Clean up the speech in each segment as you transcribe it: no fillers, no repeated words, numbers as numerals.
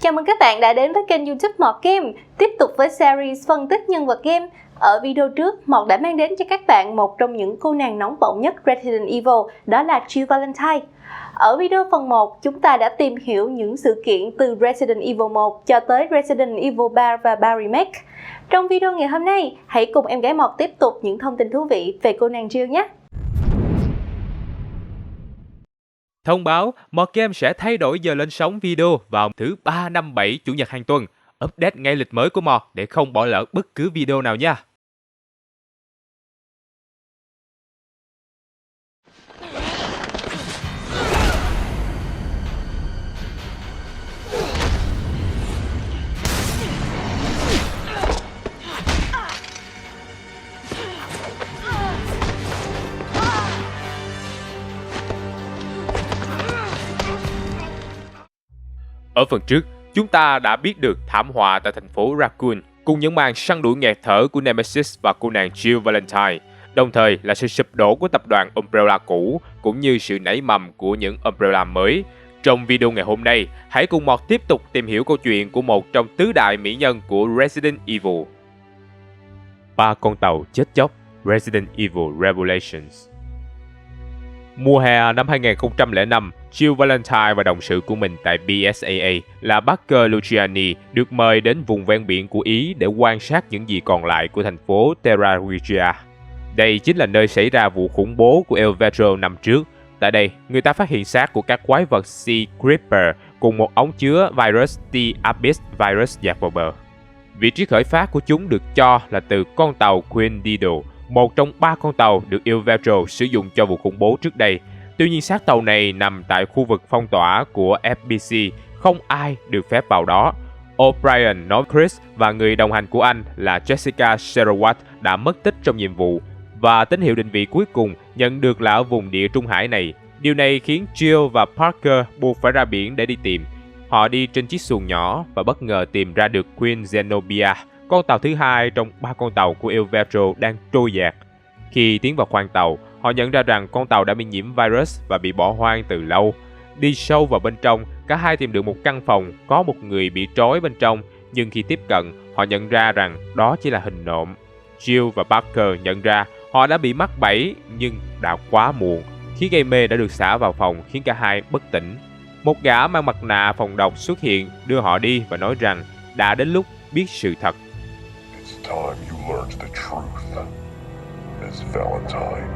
Chào mừng các bạn đã đến với kênh YouTube Mọt Game. Tiếp tục với series phân tích nhân vật game. Ở video trước, Mọt đã mang đến cho các bạn một trong những cô nàng nóng bỏng nhất Resident Evil, đó là Jill Valentine. Ở video phần 1, chúng ta đã tìm hiểu những sự kiện từ Resident Evil 1 cho tới Resident Evil 3 và 3 Remake. Trong video ngày hôm nay, hãy cùng em gái Mọt tiếp tục những thông tin thú vị về cô nàng Jill nhé. Thông báo, Mọt Game sẽ thay đổi giờ lên sóng video vào thứ 3, 5, 7 Chủ nhật hàng tuần. Update ngay lịch mới của Mọt để không bỏ lỡ bất cứ video nào nha. Ở phần trước, chúng ta đã biết được thảm họa tại thành phố Raccoon cùng những màn săn đuổi nghẹt thở của Nemesis và cô nàng Jill Valentine, đồng thời là sự sụp đổ của tập đoàn Umbrella cũ cũng như sự nảy mầm của những Umbrella mới. Trong video ngày hôm nay, hãy cùng Mọt tiếp tục tìm hiểu câu chuyện của một trong tứ đại mỹ nhân của Resident Evil. 3 con tàu chết chóc, Resident Evil Revelations. Mùa hè năm 2005, Jill Valentine và đồng sự của mình tại BSAA là Parker Luciani được mời đến vùng ven biển của Ý để quan sát những gì còn lại của thành phố Terra Regia. Đây chính là nơi xảy ra vụ khủng bố của El Vetro năm trước. Tại đây, người ta phát hiện xác của các quái vật Sea Creeper cùng một ống chứa virus T. Abyss virus dạt vào bờ. Vị trí khởi phát của chúng được cho là từ con tàu Queen Dido, một trong 3 con tàu được El Vetro sử dụng cho vụ khủng bố trước đây. Tuy nhiên xác tàu này nằm tại khu vực phong tỏa của FBC, không ai được phép vào đó. O'Brien nói Chris và người đồng hành của anh là Jessica Sherwood đã mất tích trong nhiệm vụ, và tín hiệu định vị cuối cùng nhận được là ở vùng địa Trung Hải này. Điều này khiến Jill và Parker buộc phải ra biển để đi tìm. Họ đi trên chiếc xuồng nhỏ và bất ngờ tìm ra được Queen Zenobia, con tàu thứ hai trong 3 con tàu của El Vetro đang trôi dạt. Khi tiến vào khoang tàu, họ nhận ra rằng con tàu đã bị nhiễm virus và bị bỏ hoang từ lâu. Đi sâu vào bên trong, cả hai tìm được một căn phòng có một người bị trói bên trong, nhưng khi tiếp cận, họ nhận ra rằng đó chỉ là hình nộm. Jill và Parker nhận ra họ đã bị mắc bẫy nhưng đã quá muộn. Khí gây mê đã được xả vào phòng khiến cả hai bất tỉnh. Một gã mang mặt nạ phòng độc xuất hiện đưa họ đi và nói rằng đã đến lúc biết sự thật. It's time you learned the truth, Miss Valentine.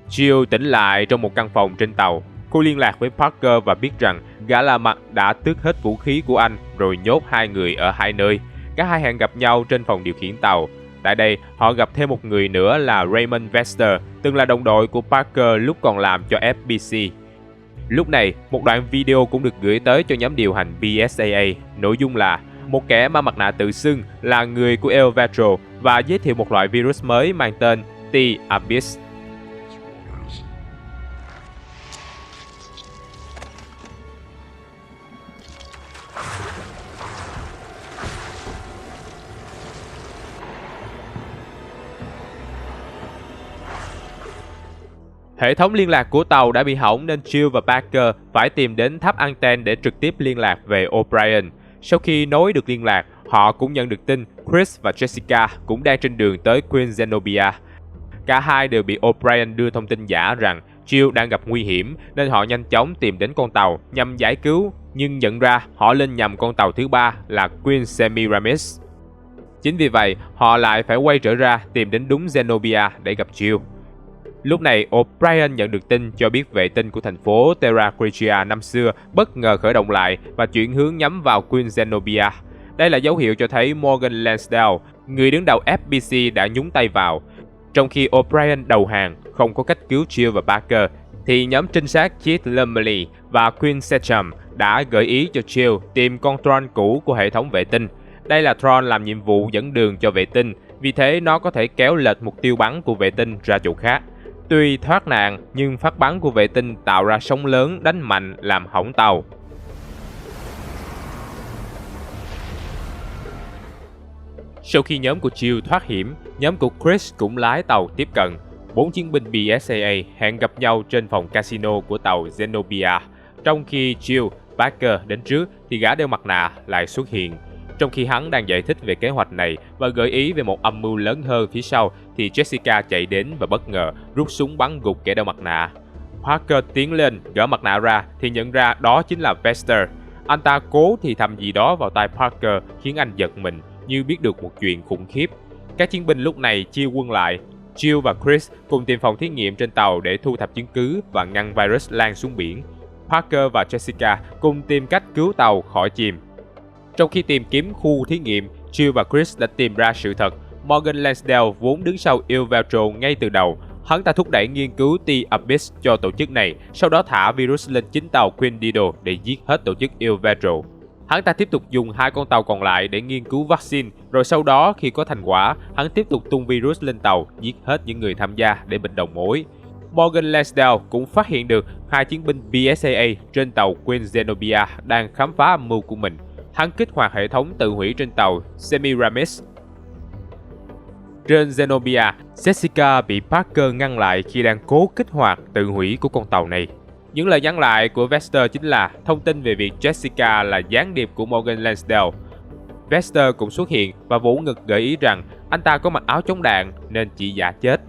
Jill tỉnh lại trong một căn phòng trên tàu. Cô liên lạc với Parker và biết rằng gã lạ mặt đã tước hết vũ khí của anh rồi nhốt hai người ở hai nơi. Cả hai hẹn gặp nhau trên phòng điều khiển tàu. Tại đây, họ gặp thêm một người nữa là Raymond Vester, từng là đồng đội của Parker lúc còn làm cho FBC. Lúc này, một đoạn video cũng được gửi tới cho nhóm điều hành BSAA. Nội dung là một kẻ mang mặt nạ tự xưng là người của El Vetro và giới thiệu một loại virus mới mang tên T. Abyss. Hệ thống liên lạc của tàu đã bị hỏng nên Jill và Parker phải tìm đến tháp anten để trực tiếp liên lạc về O'Brien. Sau khi nối được liên lạc, họ cũng nhận được tin Chris và Jessica cũng đang trên đường tới Queen Zenobia. Cả hai đều bị O'Brien đưa thông tin giả rằng Jill đang gặp nguy hiểm nên họ nhanh chóng tìm đến con tàu nhằm giải cứu, nhưng nhận ra họ lên nhầm con tàu thứ 3 là Queen Semiramis. Chính vì vậy, họ lại phải quay trở ra tìm đến đúng Zenobia để gặp Jill. Lúc này, O'Brien nhận được tin cho biết vệ tinh của thành phố Terra Regia năm xưa bất ngờ khởi động lại và chuyển hướng nhắm vào Queen Zenobia. Đây là dấu hiệu cho thấy Morgan Lansdale, người đứng đầu FBC đã nhúng tay vào. Trong khi O'Brien đầu hàng, không có cách cứu Jill và Parker, thì nhóm trinh sát Keith Lumley và Queen Secham đã gợi ý cho Jill tìm con Tron cũ của hệ thống vệ tinh. Đây là Tron làm nhiệm vụ dẫn đường cho vệ tinh, vì thế nó có thể kéo lệch mục tiêu bắn của vệ tinh ra chỗ khác. Tuy thoát nạn, nhưng phát bắn của vệ tinh tạo ra sóng lớn đánh mạnh làm hỏng tàu. Sau khi nhóm của Jill thoát hiểm, nhóm của Chris cũng lái tàu tiếp cận. 4 chiến binh BSAA hẹn gặp nhau trên phòng casino của tàu Zenobia. Trong khi Jill, Parker đến trước thì gã đeo mặt nạ lại xuất hiện. Trong khi hắn đang giải thích về kế hoạch này và gợi ý về một âm mưu lớn hơn phía sau thì Jessica chạy đến và bất ngờ rút súng bắn gục kẻ đeo mặt nạ. Parker tiến lên gỡ mặt nạ ra thì nhận ra đó chính là Vester. Anh ta cố thì thầm gì đó vào tai Parker khiến anh giật mình như biết được một chuyện khủng khiếp. Các chiến binh lúc này chia quân lại. Jill và Chris cùng tìm phòng thí nghiệm trên tàu để thu thập chứng cứ và ngăn virus lan xuống biển. Parker và Jessica cùng tìm cách cứu tàu khỏi chìm. Trong khi tìm kiếm khu thí nghiệm, Jill và Chris đã tìm ra sự thật. Morgan Lansdale vốn đứng sau Il Veltro ngay từ đầu. Hắn ta thúc đẩy nghiên cứu T-Abyss cho tổ chức này, sau đó thả virus lên chính tàu Queen Dido để giết hết tổ chức Il Veltro. Hắn ta tiếp tục dùng 2 con tàu còn lại để nghiên cứu vaccine, rồi sau đó khi có thành quả, hắn tiếp tục tung virus lên tàu, giết hết những người tham gia để bịt đầu mối. Morgan Lansdale cũng phát hiện được 2 chiến binh BSAA trên tàu Queen Zenobia đang khám phá âm mưu của mình. Hắn kích hoạt hệ thống tự hủy trên tàu Semiramis. Trên Zenobia, Jessica bị Parker ngăn lại khi đang cố kích hoạt tự hủy của con tàu này. Những lời nhắn lại của Vester chính là thông tin về việc Jessica là gián điệp của Morgan Lansdale. Vester cũng xuất hiện và vỗ ngực gợi ý rằng anh ta có mặc áo chống đạn nên chỉ giả chết.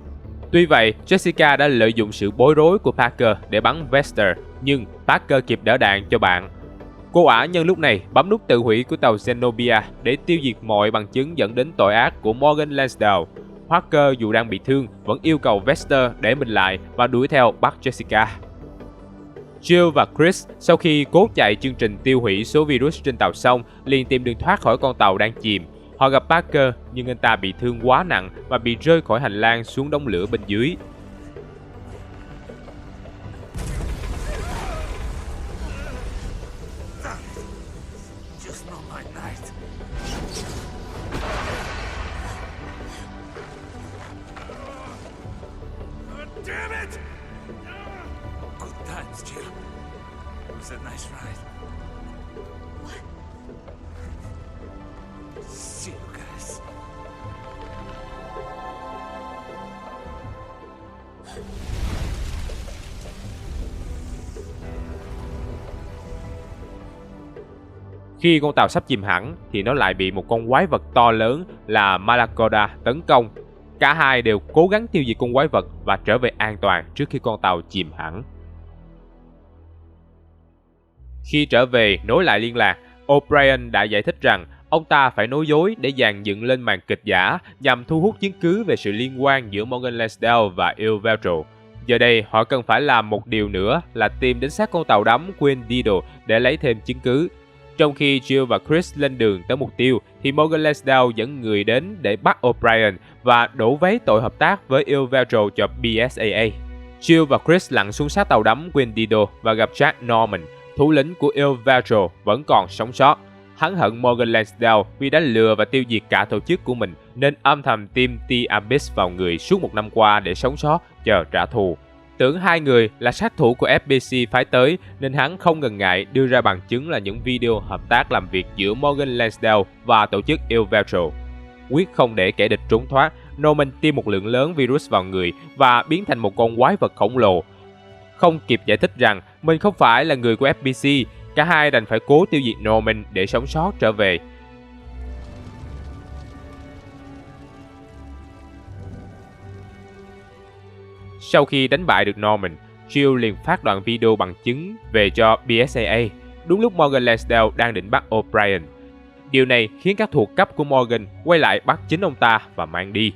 Tuy vậy, Jessica đã lợi dụng sự bối rối của Parker để bắn Vester, nhưng Parker kịp đỡ đạn cho bạn. Cô ả nhân lúc này bấm nút tự hủy của tàu Zenobia để tiêu diệt mọi bằng chứng dẫn đến tội ác của Morgan Lansdale. Parker dù đang bị thương vẫn yêu cầu Vester để mình lại và đuổi theo bắt Jessica. Jill và Chris sau khi cố chạy chương trình tiêu hủy số virus trên tàu xong liền tìm đường thoát khỏi con tàu đang chìm. Họ gặp Parker nhưng anh ta bị thương quá nặng và bị rơi khỏi hành lang xuống đống lửa bên dưới. Khi con tàu sắp chìm hẳn thì nó lại bị một con quái vật to lớn là Malacoda tấn công. Cả hai đều cố gắng tiêu diệt con quái vật và trở về an toàn trước khi con tàu chìm hẳn. Khi trở về nối lại liên lạc, O'Brien đã giải thích rằng ông ta phải nói dối để dàn dựng lên màn kịch giả nhằm thu hút chứng cứ về sự liên quan giữa Morgan Lansdale và Il Veltro. Giờ đây họ cần phải làm một điều nữa là tìm đến xác con tàu đắm Queen Dido để lấy thêm chứng cứ. Trong khi Jill và Chris lên đường tới mục tiêu thì Morgan Lansdale dẫn người đến để bắt O'Brien và đổ vấy tội hợp tác với Il Veltro cho BSAA. Jill và Chris lặn xuống sát tàu đắm Queen Dido và gặp Jack Norman, thủ lĩnh của Il Veltro vẫn còn sống sót. Hắn hận Morgan Lansdale vì đã lừa và tiêu diệt cả tổ chức của mình nên âm thầm tiêm T-Abyss vào người suốt một năm qua để sống sót chờ trả thù. Tưởng hai người là sát thủ của FBC phái tới nên hắn không ngần ngại đưa ra bằng chứng là những video hợp tác làm việc giữa Morgan Lansdale và tổ chức Il Veltro. Quyết không để kẻ địch trốn thoát, Norman tiêm một lượng lớn virus vào người và biến thành một con quái vật khổng lồ. Không kịp giải thích rằng mình không phải là người của FBC, cả hai đành phải cố tiêu diệt Norman để sống sót trở về. Sau khi đánh bại được Norman, Jill liền phát đoạn video bằng chứng về cho BSAA, đúng lúc Morgan Lansdale đang định bắt O'Brien. Điều này khiến các thuộc cấp của Morgan quay lại bắt chính ông ta và mang đi.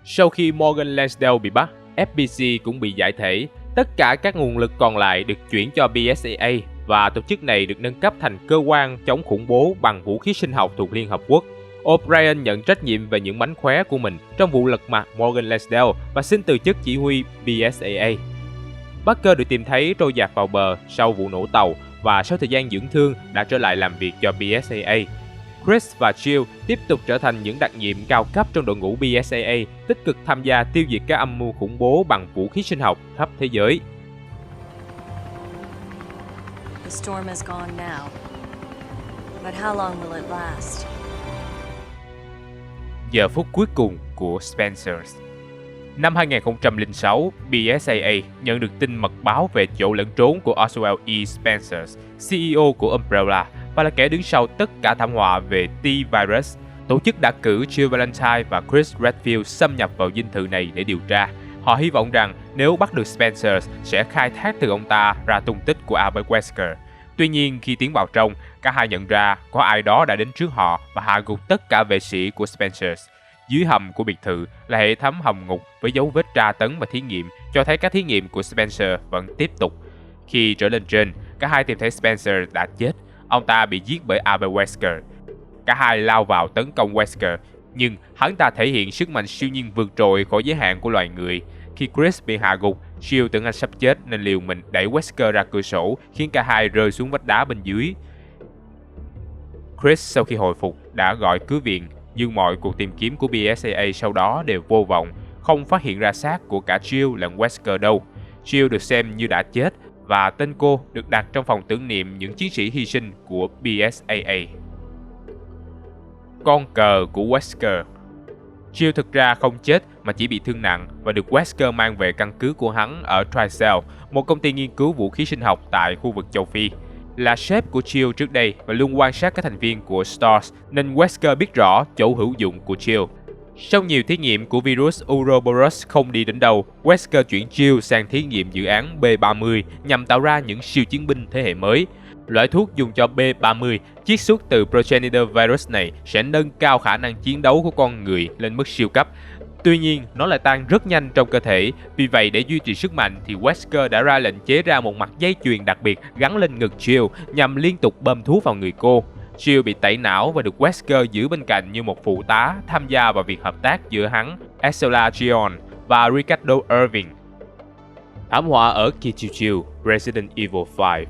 Sau khi Morgan Lansdale bị bắt, FBC cũng bị giải thể. Tất cả các nguồn lực còn lại được chuyển cho BSAA và tổ chức này được nâng cấp thành cơ quan chống khủng bố bằng vũ khí sinh học thuộc Liên Hợp Quốc. O'Brien nhận trách nhiệm về những mánh khóe của mình trong vụ lật mặt Morgan Lansdale và xin từ chức chỉ huy BSAA. Parker được tìm thấy trôi dạt vào bờ sau vụ nổ tàu và sau thời gian dưỡng thương đã trở lại làm việc cho BSAA. Chris và Jill tiếp tục trở thành những đặc nhiệm cao cấp trong đội ngũ BSAA, tích cực tham gia tiêu diệt các âm mưu khủng bố bằng vũ khí sinh học khắp thế giới. The storm is gone now. But how long will it last? Giờ phút cuối cùng của Spencer. Năm 2006, BSAA nhận được tin mật báo về chỗ lẫn trốn của Oswald E. Spencer, CEO của Umbrella và là kẻ đứng sau tất cả thảm họa về T-Virus. Tổ chức đã cử Jill Valentine và Chris Redfield xâm nhập vào dinh thự này để điều tra. Họ hy vọng rằng nếu bắt được Spencer sẽ khai thác từ ông ta ra tung tích của Albert Wesker. Tuy nhiên, khi tiến vào trong, cả hai nhận ra có ai đó đã đến trước họ và hạ gục tất cả vệ sĩ của Spencer. Dưới hầm của biệt thự là hệ thống hầm ngục với dấu vết tra tấn và thí nghiệm, cho thấy các thí nghiệm của Spencer vẫn tiếp tục. Khi trở lên trên, cả hai tìm thấy Spencer đã chết. Ông ta bị giết bởi Albert Wesker. Cả hai lao vào tấn công Wesker, nhưng hắn ta thể hiện sức mạnh siêu nhiên vượt trội khỏi giới hạn của loài người. Khi Chris bị hạ gục, Jill tưởng anh sắp chết nên liều mình đẩy Wesker ra cửa sổ, khiến cả hai rơi xuống vách đá bên dưới. Chris sau khi hồi phục đã gọi cứu viện, nhưng mọi cuộc tìm kiếm của BSAA sau đó đều vô vọng, không phát hiện ra xác của cả Jill lẫn Wesker đâu. Jill được xem như đã chết và tên cô được đặt trong phòng tưởng niệm những chiến sĩ hy sinh của BSAA. Con cờ của Wesker. Jill thực ra không chết mà chỉ bị thương nặng và được Wesker mang về căn cứ của hắn ở Tricell, một công ty nghiên cứu vũ khí sinh học tại khu vực châu Phi. Là sếp của Jill trước đây và luôn quan sát các thành viên của STARS nên Wesker biết rõ chỗ hữu dụng của Jill. Sau nhiều thí nghiệm của virus Ouroboros không đi đến đâu, Wesker chuyển Jill sang thí nghiệm dự án B30 nhằm tạo ra những siêu chiến binh thế hệ mới. Loại thuốc dùng cho B30 chiết xuất từ progenitor virus này sẽ nâng cao khả năng chiến đấu của con người lên mức siêu cấp. Tuy nhiên, nó lại tan rất nhanh trong cơ thể. Vì vậy, để duy trì sức mạnh thì Wesker đã ra lệnh chế ra một mặt dây chuyền đặc biệt gắn lên ngực Jill nhằm liên tục bơm thuốc vào người cô. Jill bị tẩy não và được Wesker giữ bên cạnh như một phụ tá tham gia vào việc hợp tác giữa hắn, Estella Gion và Ricardo Irving. Thảm họa ở Kichichiu, Resident Evil 5.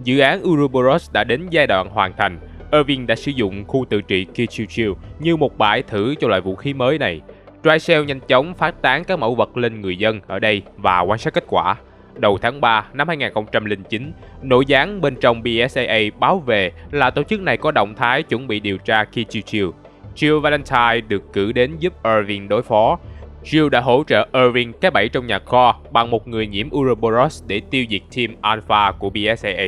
Dự án Ouroboros đã đến giai đoạn hoàn thành. Irving đã sử dụng khu tự trị Kichichiu như một bãi thử cho loại vũ khí mới này. Tricell nhanh chóng phát tán các mẫu vật lên người dân ở đây và quan sát kết quả. Đầu tháng 3 năm 2009, nội gián bên trong BSAA báo về là tổ chức này có động thái chuẩn bị điều tra Kichichiu. Jill Valentine được cử đến giúp Irving đối phó. Jill đã hỗ trợ Irving cái bẫy trong nhà kho bằng một người nhiễm Ouroboros để tiêu diệt team Alpha của BSAA.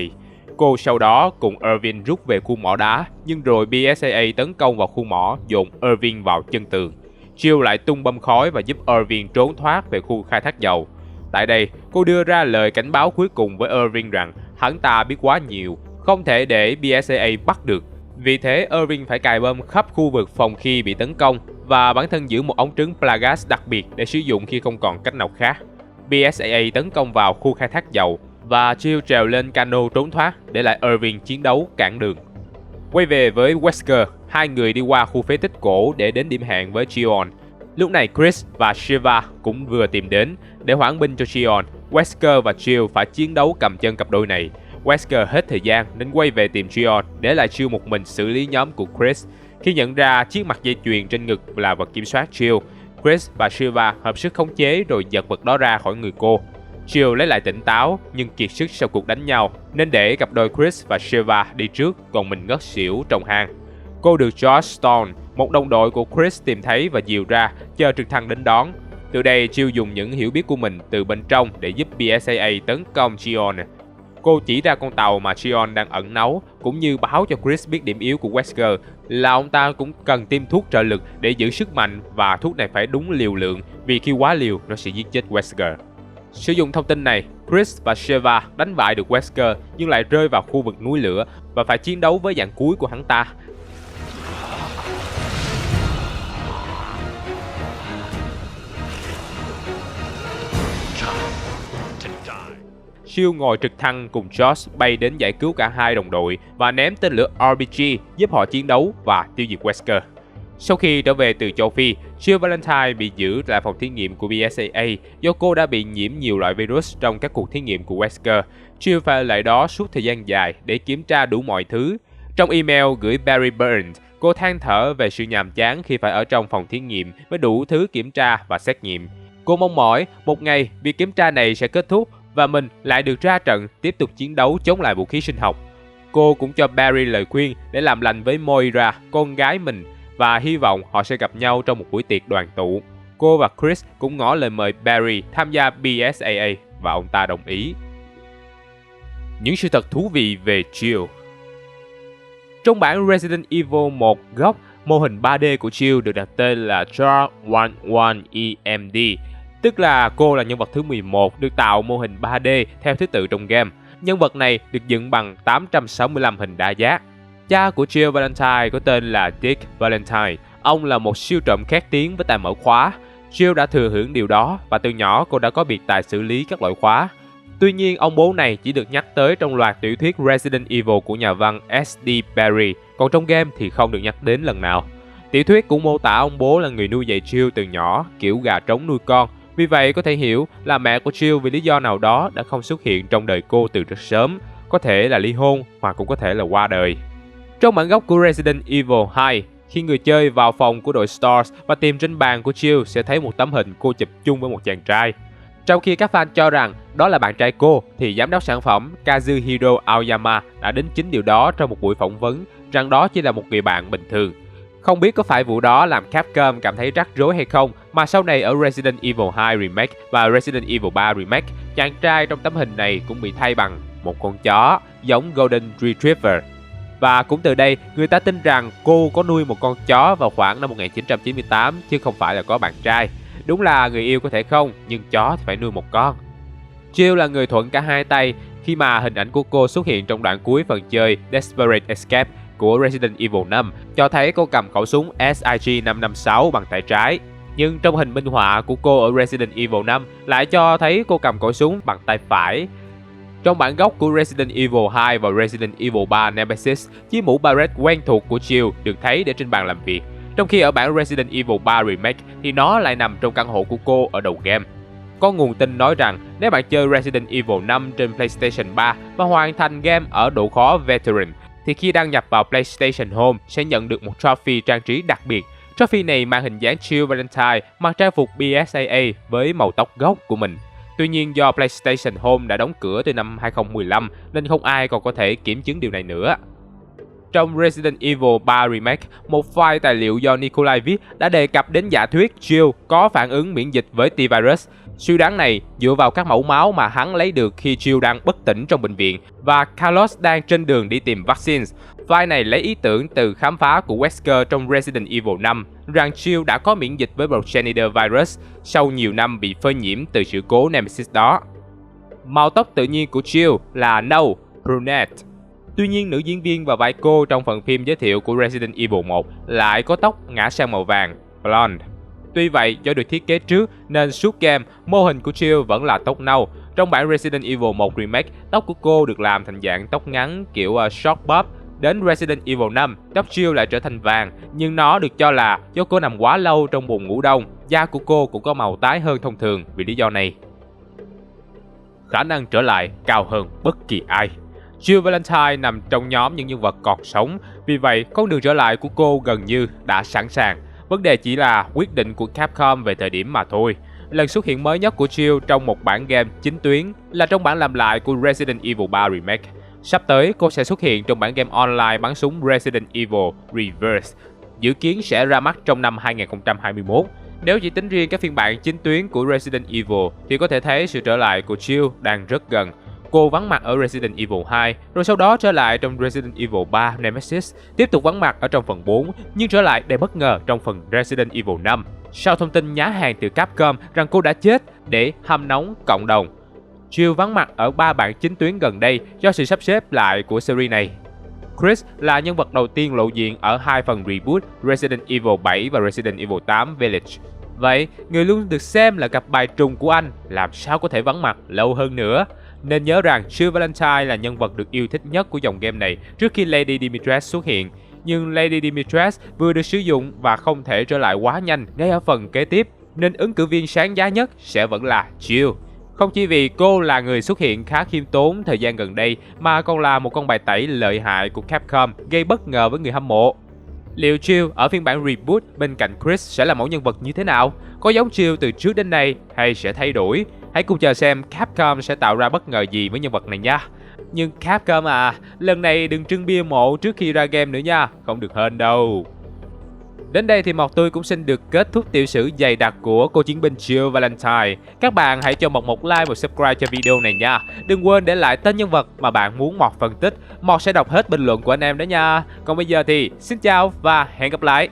Cô sau đó cùng Irving rút về khu mỏ đá, nhưng rồi BSAA tấn công vào khu mỏ, dồn Irving vào chân tường. Jill lại tung bom khói và giúp Irving trốn thoát về khu khai thác dầu. Tại đây, cô đưa ra lời cảnh báo cuối cùng với Irving rằng hắn ta biết quá nhiều, không thể để BSAA bắt được. Vì thế, Irving phải cài bom khắp khu vực phòng khi bị tấn công và bản thân giữ một ống trứng Plagas đặc biệt để sử dụng khi không còn cách nào khác. BSAA tấn công vào khu khai thác dầu và Jill trèo lên cano trốn thoát để lại Irving chiến đấu cản đường. Quay về với Wesker, hai người đi qua khu phế tích cổ để đến điểm hẹn với Gion. Lúc này Chris và Shiva cũng vừa tìm đến. Để hoãn binh cho Gion, Wesker và Jill phải chiến đấu cầm chân cặp đôi này. Wesker hết thời gian nên quay về tìm Gion để lại Jill một mình xử lý nhóm của Chris. Khi nhận ra chiếc mặt dây chuyền trên ngực là vật kiểm soát Jill, Chris và Shiva hợp sức khống chế rồi giật vật đó ra khỏi người cô. Jill lấy lại tỉnh táo nhưng kiệt sức sau cuộc đánh nhau nên để cặp đôi Chris và Shiva đi trước, còn mình ngất xỉu trong hang. Cô được George Stone, một đồng đội của Chris tìm thấy và dìu ra, chờ trực thăng đến đón. Từ đây, Jill dùng những hiểu biết của mình từ bên trong để giúp BSAA tấn công Gion. Cô chỉ ra con tàu mà Gion đang ẩn náu, cũng như báo cho Chris biết điểm yếu của Wesker là ông ta cũng cần tiêm thuốc trợ lực để giữ sức mạnh, và thuốc này phải đúng liều lượng vì khi quá liều nó sẽ giết chết Wesker. Sử dụng thông tin này, Chris và Shiva đánh bại được Wesker nhưng lại rơi vào khu vực núi lửa và phải chiến đấu với dạng cuối của hắn ta. Jill ngồi trực thăng cùng Josh bay đến giải cứu cả hai đồng đội và ném tên lửa RPG giúp họ chiến đấu và tiêu diệt Wesker. Sau khi trở về từ châu Phi, Jill Valentine bị giữ tại phòng thí nghiệm của BSAA do cô đã bị nhiễm nhiều loại virus trong các cuộc thí nghiệm của Wesker. Jill phải ở lại đó suốt thời gian dài để kiểm tra đủ mọi thứ. Trong email gửi Barry Burns, cô than thở về sự nhàm chán khi phải ở trong phòng thí nghiệm với đủ thứ kiểm tra và xét nghiệm. Cô mong mỏi một ngày việc kiểm tra này sẽ kết thúc và mình lại được ra trận tiếp tục chiến đấu chống lại vũ khí sinh học. Cô cũng cho Barry lời khuyên để làm lành với Moira, con gái mình, và hy vọng họ sẽ gặp nhau trong một buổi tiệc đoàn tụ. cô và Chris cũng ngỏ lời mời Barry tham gia BSAA và ông ta đồng ý. Những sự thật thú vị về Jill. Trong bản Resident Evil 1 gốc, mô hình 3D của Jill được đặt tên là JAR11EMD, tức là cô là nhân vật thứ 11 được tạo mô hình 3D theo thứ tự trong game. Nhân vật này được dựng bằng 865 hình đa giác. Cha của Jill Valentine có tên là Dick Valentine. Ông là một siêu trộm khét tiếng với tài mở khóa. Jill đã thừa hưởng điều đó và từ nhỏ cô đã có biệt tài xử lý các loại khóa. Tuy nhiên, ông bố này chỉ được nhắc tới trong loạt tiểu thuyết Resident Evil của nhà văn S.D. Barry, còn trong game thì không được nhắc đến lần nào. Tiểu thuyết cũng mô tả ông bố là người nuôi dạy Jill từ nhỏ, kiểu gà trống nuôi con. Vì vậy có thể hiểu là mẹ của Jill vì lý do nào đó đã không xuất hiện trong đời cô từ rất sớm, có thể là ly hôn hoặc cũng có thể là qua đời. Trong bản gốc của Resident Evil 2, khi người chơi vào phòng của đội STARS và tìm trên bàn của Jill sẽ thấy một tấm hình cô chụp chung với một chàng trai. Trong khi các fan cho rằng đó là bạn trai cô, thì giám đốc sản phẩm Kazuhiro Aoyama đã đính chính điều đó trong một buổi phỏng vấn, rằng đó chỉ là một người bạn bình thường. Không biết có phải vụ đó làm Capcom cảm thấy rắc rối hay không, mà sau này ở Resident Evil 2 Remake và Resident Evil 3 Remake, chàng trai trong tấm hình này cũng bị thay bằng một con chó giống Golden Retriever. Và cũng từ đây, người ta tin rằng cô có nuôi một con chó vào khoảng năm 1998 chứ không phải là có bạn trai. Đúng là người yêu có thể không, nhưng chó thì phải nuôi một con. Jill là người thuận cả hai tay khi mà hình ảnh của cô xuất hiện trong đoạn cuối phần chơi Desperate Escape của Resident Evil 5, cho thấy cô cầm khẩu súng SIG-556 bằng tay trái. Nhưng trong hình minh họa của cô ở Resident Evil 5 lại cho thấy cô cầm khẩu súng bằng tay phải. Trong bản gốc của Resident Evil 2 và Resident Evil 3 Nemesis, chiếc mũ barret quen thuộc của Jill được thấy để trên bàn làm việc. Trong khi ở bản Resident Evil 3 Remake thì nó lại nằm trong căn hộ của cô ở đầu game. Có nguồn tin nói rằng nếu bạn chơi Resident Evil 5 trên PlayStation 3 và hoàn thành game ở độ khó Veteran, thì khi đăng nhập vào PlayStation Home sẽ nhận được một trophy trang trí đặc biệt. Trophy này mang hình dáng Jill Valentine mặc trang phục BSAA với màu tóc gốc của mình. Tuy nhiên do PlayStation Home đã đóng cửa từ năm 2015 nên không ai còn có thể kiểm chứng điều này nữa. Trong Resident Evil 3 Remake, một file tài liệu do Nikolai viết đã đề cập đến giả thuyết Jill có phản ứng miễn dịch với T-Virus. Suy đoán này dựa vào các mẫu máu mà hắn lấy được khi Jill đang bất tỉnh trong bệnh viện và Carlos đang trên đường đi tìm vaccines. File này lấy ý tưởng từ khám phá của Wesker trong Resident Evil 5 rằng Jill đã có miễn dịch với Progenitor Virus sau nhiều năm bị phơi nhiễm từ sự cố Nemesis đó. Màu tóc tự nhiên của Jill là nâu, brunette. Tuy nhiên, nữ diễn viên và vai cô trong phần phim giới thiệu của Resident Evil 1 lại có tóc ngã sang màu vàng, blonde. Tuy vậy, do được thiết kế trước nên suốt game, mô hình của Jill vẫn là tóc nâu. Trong bản Resident Evil 1 Remake, tóc của cô được làm thành dạng tóc ngắn kiểu short bob. Đến Resident Evil 5, tóc Jill lại trở thành vàng, nhưng nó được cho là do cô nằm quá lâu trong buồng ngủ đông, da của cô cũng có màu tái hơn thông thường vì lý do này. Khả năng trở lại cao hơn bất kỳ ai. Jill Valentine nằm trong nhóm những nhân vật còn sống, vì vậy con đường trở lại của cô gần như đã sẵn sàng. Vấn đề chỉ là quyết định của Capcom về thời điểm mà thôi. Lần xuất hiện mới nhất của Jill trong một bản game chính tuyến là trong bản làm lại của Resident Evil 3 Remake. Sắp tới, cô sẽ xuất hiện trong bản game online bắn súng Resident Evil Reverse, dự kiến sẽ ra mắt trong năm 2021. Nếu chỉ tính riêng các phiên bản chính tuyến của Resident Evil thì có thể thấy sự trở lại của Jill đang rất gần. Cô vắng mặt ở Resident Evil 2, rồi sau đó trở lại trong Resident Evil 3 Nemesis, tiếp tục vắng mặt ở trong phần 4, nhưng trở lại đầy bất ngờ trong phần Resident Evil 5. Sau thông tin nhá hàng từ Capcom rằng cô đã chết để hâm nóng cộng đồng. Jill vắng mặt ở 3 bản chính tuyến gần đây do sự sắp xếp lại của series này. Chris là nhân vật đầu tiên lộ diện ở 2 phần reboot Resident Evil 7 và Resident Evil 8 Village. Vậy, người luôn được xem là cặp bài trùng của anh, làm sao có thể vắng mặt lâu hơn nữa? Nên nhớ rằng Jill Valentine là nhân vật được yêu thích nhất của dòng game này trước khi Lady Dimitrescu xuất hiện. Nhưng Lady Dimitrescu vừa được sử dụng và không thể trở lại quá nhanh ngay ở phần kế tiếp, nên ứng cử viên sáng giá nhất sẽ vẫn là Jill. Không chỉ vì cô là người xuất hiện khá khiêm tốn thời gian gần đây, mà còn là một con bài tẩy lợi hại của Capcom gây bất ngờ với người hâm mộ. Liệu Jill ở phiên bản reboot bên cạnh Chris sẽ là mẫu nhân vật như thế nào? Có giống Jill từ trước đến nay hay sẽ thay đổi? Hãy cùng chờ xem Capcom sẽ tạo ra bất ngờ gì với nhân vật này nha. Nhưng Capcom lần này đừng trưng bia mộ trước khi ra game nữa nha, không được hên đâu. Đến đây thì Mọt Tươi cũng xin được kết thúc tiểu sử dày đặc của cô chiến binh Jill Valentine. Các bạn hãy cho Mọt một like và subscribe cho video này nha. Đừng quên để lại tên nhân vật mà bạn muốn Mọt phân tích. Mọt sẽ đọc hết bình luận của anh em đó nha. Còn bây giờ thì xin chào và hẹn gặp lại.